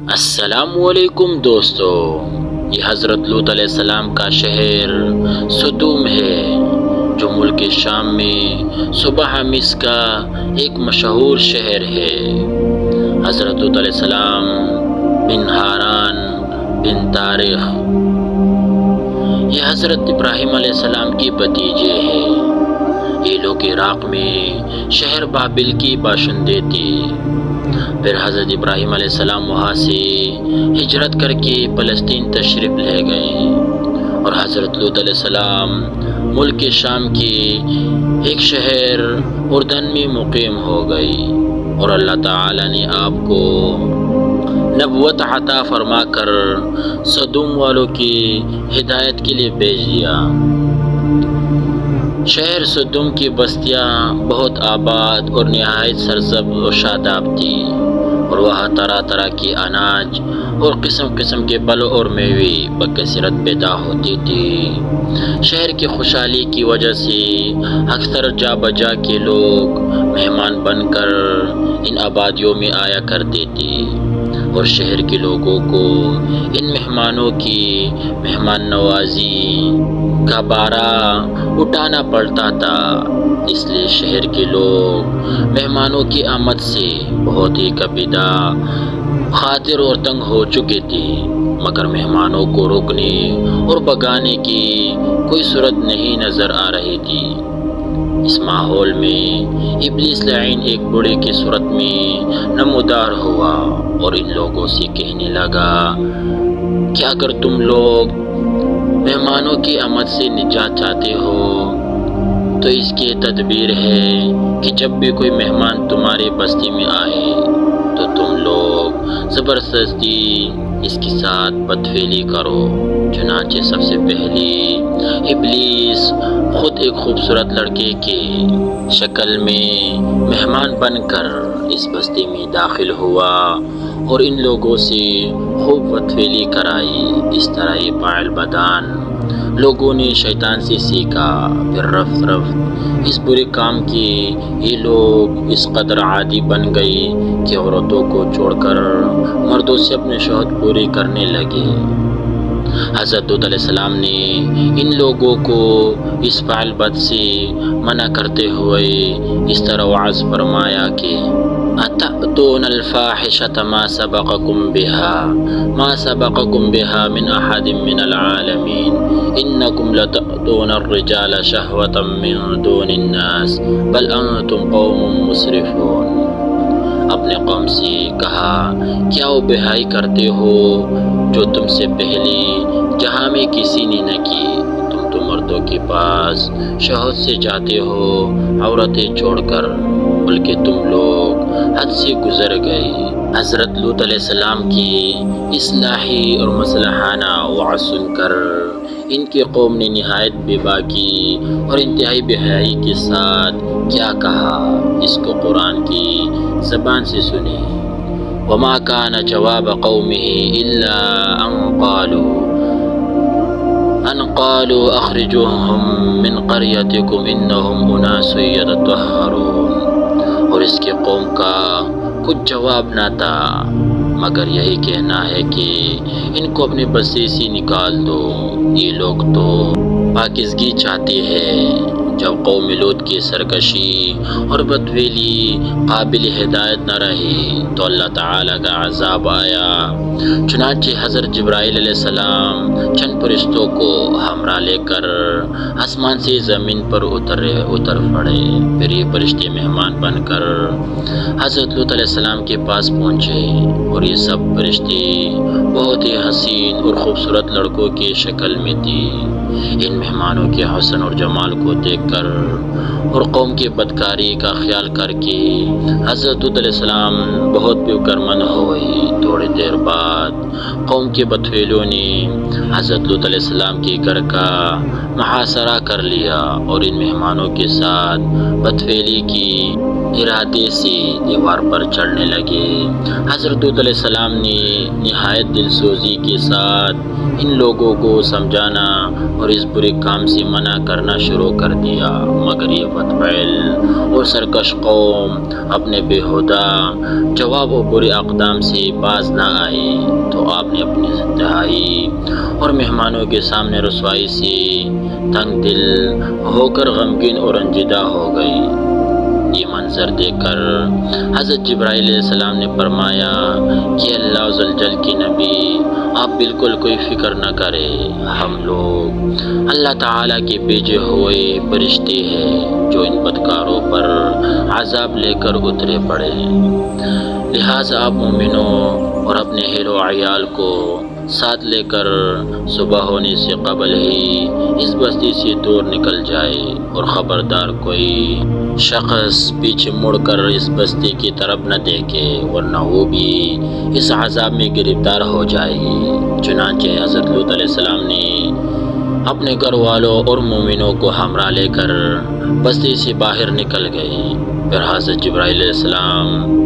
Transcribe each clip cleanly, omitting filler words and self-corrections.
السلام علیکم دوستو، یہ حضرت لوط علیہ السلام کا شہر سدوم ہے جو ملک شام میں صوبہ مصر کا ایک مشہور شہر ہے۔ حضرت لوط علیہ السلام بن ہاران بن تارخ یہ حضرت ابراہیم علیہ السلام کی بھتیجے ہیں۔ یہ لوگ عراق میں شہر بابل کی باشندے تھے۔ پھر حضرت ابراہیم علیہ السلام وہاں سے ہجرت کر کے فلسطین تشریف لے گئے اور حضرت لوط علیہ السلام ملک شام کے ایک شہر اردن میں مقیم ہو گئی اور اللہ تعالی نے آپ کو نبوت عطا فرما کر سدوم والوں کی ہدایت کے لیے بھیج دیا۔ شہر سدوم کی بستیاں بہت آباد اور نہایت سرسبز و شاداب تھی اور وہاں طرح طرح کے اناج اور قسم قسم کے پھل اور میوے بکثرت پیدا ہوتی تھی۔ شہر کی خوشحالی کی وجہ سے اکثر جا بجا کے لوگ مہمان بن کر ان آبادیوں میں آیا کرتے تھے اور شہر کے لوگوں کو ان مہمانوں کی مہمان نوازی کا بارہ اٹھانا پڑتا تھا۔ اس لیے شہر کے لوگ مہمانوں کی آمد سے بہت ہی کبیدہ خاطر اور تنگ ہو چکے تھے، مگر مہمانوں کو روکنے اور بھگانے کی کوئی صورت نہیں نظر آ رہی تھی۔ اس ماحول میں ابلیس لعین ایک بوڑھے کی صورت میں نمودار ہوا اور ان لوگوں سے کہنے لگا کہ اگر تم لوگ مہمانوں کی آمد سے نجات چاہتے ہو تو اس کی تدبیر ہے کہ جب بھی کوئی مہمان تمہاری بستی میں آئے تو تم لوگ زبردستی اس کے ساتھ بدفعلی کرو۔ چنانچہ سب سے پہلے ابلیس خود ایک خوبصورت لڑکے کی شکل میں مہمان بن کر اس بستی میں داخل ہوا اور ان لوگوں سے خوب بدفعلی کرائی۔ اس طرح یہ فاعل بدان لوگوں نے شیطان سے سیکھا۔ پھر رفت رفت اس برے کام کے یہ لوگ اس قدر عادی بن گئی کہ عورتوں کو چھوڑ کر مردوں سے اپنے شہوت پوری کرنے لگے۔ حضرت لوط علیہ السلام نے ان لوگوں کو اس فعل بد سے منع کرتے ہوئے اس طرح وعظ فرمایا کہ أَتَأْتُونَ الْفَاحِشَةَ مَا سَبَقَكُمْ بِهَا مِنْ أَحَدٍ مِّنَ الْعَالَمِينَ إِنَّكُمْ لَتَأْتُونَ الرِّجَالَ شَهْوَةً مِّن دُونِ النَّاسِ بَلْ أَنْتُمْ قَوْمٌ مُسْرِفُونَ۔ اپنے قوم سے کہا، کیا وہ بہائی کرتے ہو جو تم سے پہلے جہاں میں کسی نے نہ کی؟ تم تو مردوں کے پاس شہوت سے جاتے ہو عورتیں چھوڑ کر، بلکہ تم لوگ حد سے گزر گئے۔ حضرت لوط علیہ السلام کی اصلاحی اور مصلحانہ وعظ سن کر ان کی قوم نے نہایت بے باکی اور انتہائی بے-حیائی کے ساتھ کیا کہا، اس کو قرآن کی زبان سے سنیں۔ وَمَا كَانَ جَوَابَ قَوْمِهِ إِلَّا أَنْ قَالُوا أَخْرِجُوهُمْ مِنْ قَرْيَتِكُمْ إِنَّهُمْ أُنَاسٌ يَتَطَهَّرُونَ۔ اور اس کی قوم کا کچھ جواب نہ تھا مگر یہی کہنا ہے کہ ان کو اپنے بستی سے نکال دو، یہ لوگ تو پاکیزگی چاہتے ہیں۔ جب قوم لوط کی سرکشی اور بدفعلی قابل ہدایت نہ رہی تو اللہ تعالیٰ کا عذاب آیا۔ چنانچہ حضرت جبرائیل علیہ السلام چند فرشتوں کو ہمراہ لے کر آسمان سے زمین پر اتر پڑے۔ پھر یہ فرشتے مہمان بن کر حضرت لوط علیہ السلام کے پاس پہنچے اور یہ سب فرشتے بہت ہی حسین اور خوبصورت لڑکوں کی شکل میں تھی۔ ان مہمانوں کے حسن اور جمال کو دیکھ کر اور قوم کی بدکاری کا خیال کر کے حضرت لوط علیہ السلام بہت فکر مند ہوئے۔ تھوڑی دیر بعد قوم کے بدفعلوں نے حضرت لوط علیہ السلام کے گھر کا محاصرہ کر لیا اور ان مہمانوں کے ساتھ بدفعلی کی ارادے سے دیوار پر چڑھنے لگے۔ حضرت لوط علیہ السلام نے نہایت دل سوزی کے ساتھ ان لوگوں کو سمجھانا اور اس برے کام سے منع کرنا شروع کر دیا، مگر شریفت فعل اور سرکش قوم اپنے بےہودہ جواب و برے اقدام سے باز نہ آئے تو آپ نے اپنی تنہائی اور مہمانوں کے سامنے رسوائی سے تنگ دل ہو کر غمگین اور رنجیدہ ہو گئی۔ یہ منظر دیکھ کر حضرت جبرائیل علیہ السلام نے فرمایا کہ اللہ عز و جل کی نبی آپ بالکل کوئی فکر نہ کرے، ہم لوگ اللہ تعالیٰ کے بھیجے ہوئے فرشتے ہیں جو ان بدکاروں پر عذاب لے کر اترے پڑے، لہٰذا آپ مومنوں اور اپنے اہل و عیال کو ساتھ لے کر صبح ہونے سے قبل ہی اس بستی سے دور نکل جائے، اور خبردار کوئی شخص پیچھے مڑ کر اس بستی کی طرف نہ دیکھے ورنہ وہ بھی اس عذاب میں گرفتار ہو جائے گی۔ چنانچہ حضرت لوط علیہ السلام نے اپنے گھر والوں اور مومنوں کو ہمراہ لے کر بستی سے باہر نکل گئے۔ پھر حضرت جبرائیل علیہ السلام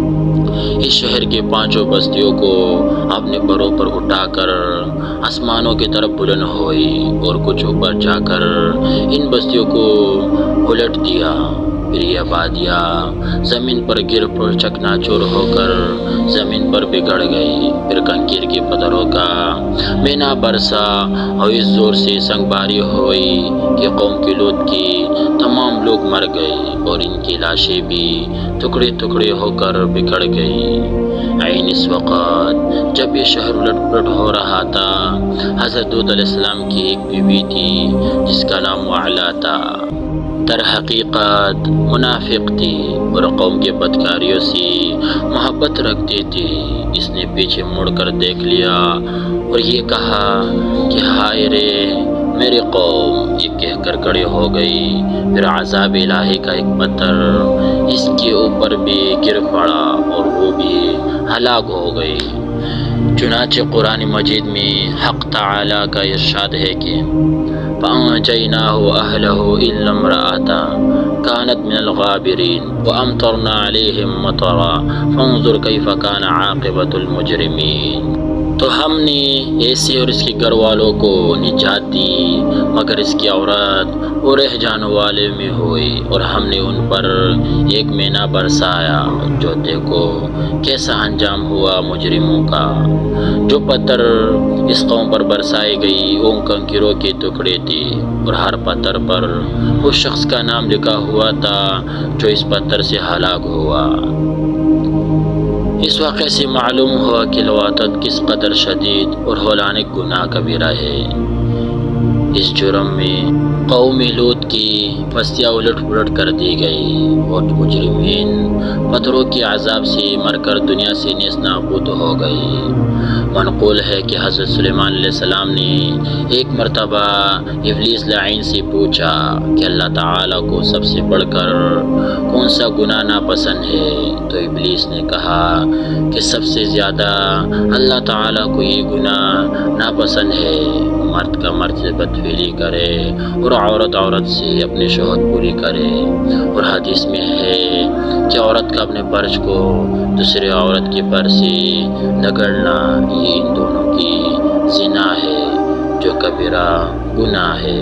اس شہر کے 5 بستیوں کو اپنے پروں پر اٹھا کر آسمانوں کی طرف بلند ہوئی اور کچھ اوپر جا کر ان بستیوں کو الٹ دیا۔ پھر یہ آبادیاں زمین پر گر پر چکنا چور ہو کر زمین پر بگڑ گئی۔ پھر کنکیر کے پتھروں کا مینا برسا اور اس زور سے سنگ باری ہوئی کہ قوم کی لوط کی تمام لوگ مر گئے اور ان کی لاشیں بھی ٹکڑے ٹکڑے ہو کر بکھر گئی۔ عین اس وقت جب یہ شہر الٹ پلٹ ہو رہا تھا، حضرت لوط علیہ السلام کی ایک بیوی تھی جس کا نام وعلا تھا، در حقیقت منافق تھی اور قوم کے بدکاریوں سے محبت رکھتی تھی۔ اس نے پیچھے مڑ کر دیکھ لیا اور یہ کہا کہ ہائے رے میری قوم، یہ کہہ کر کھڑی ہو گئی۔ پھر عذاب الہی کا ایک پتھر اس کے اوپر بھی گر پڑا اور وہ بھی ہلاک ہو گئی۔ چنانچہ قرآن مجید میں حق تعالی کا ارشاد ہے کہ فَأَنْجَيْنَاهُ وَأَهْلَهُ إِلَّا امْرَأَتَهُ كَانَتْ مِنَ الْغَابِرِينَ وَأَمْطَرْنَا عَلَيْهِمْ مَطَرًا فَانظُرْ كَيْفَ كَانَ عَاقِبَةُ الْمُجْرِمِينَ۔ تو ہم نے ایسے اور اس کے گھر والوں کو نجات دی مگر اس کی عورت اور رہ جانے والے میں ہوئی، اور ہم نے ان پر ایک مینا برسایا، جو دیکھو کیسا انجام ہوا مجرموں کا۔ جو پتھر اس قوم پر برسائی گئی ان کنکروں کے ٹکڑے تھے، اور ہر پتھر پر اس شخص کا نام لکھا ہوا تھا جو اس پتھر سے ہلاک ہوا۔ اس واقعے سے معلوم ہوا کہ لواطت کس قدر شدید اور ہولناک گناہ کبیرہ ہے۔ اس جرم میں قوم لوط کی بستیاں الٹ پلٹ کر دی گئی اور مجرمین پتھروں کے عذاب سے مر کر دنیا سے نیز نابود ہو گئی۔ منقول ہے کہ حضرت سلیمان علیہ السلام نے ایک مرتبہ ابلیس لعین سے پوچھا کہ اللہ تعالیٰ کو سب سے بڑھ کر کون سا گناہ ناپسند ہے، تو ابلیس نے کہا کہ سب سے زیادہ اللہ تعالیٰ کو یہ گناہ ناپسند ہے مرد کا مرد سے بدفعلی کرے اور عورت عورت سے اپنی شہوت پوری کرے۔ اور حدیث میں ہے کہ عورت کا اپنے فرج کو دوسرے عورت کے پر سے رگڑنا یہ ان دونوں کی زنا ہے جو کبیرہ گناہ ہے۔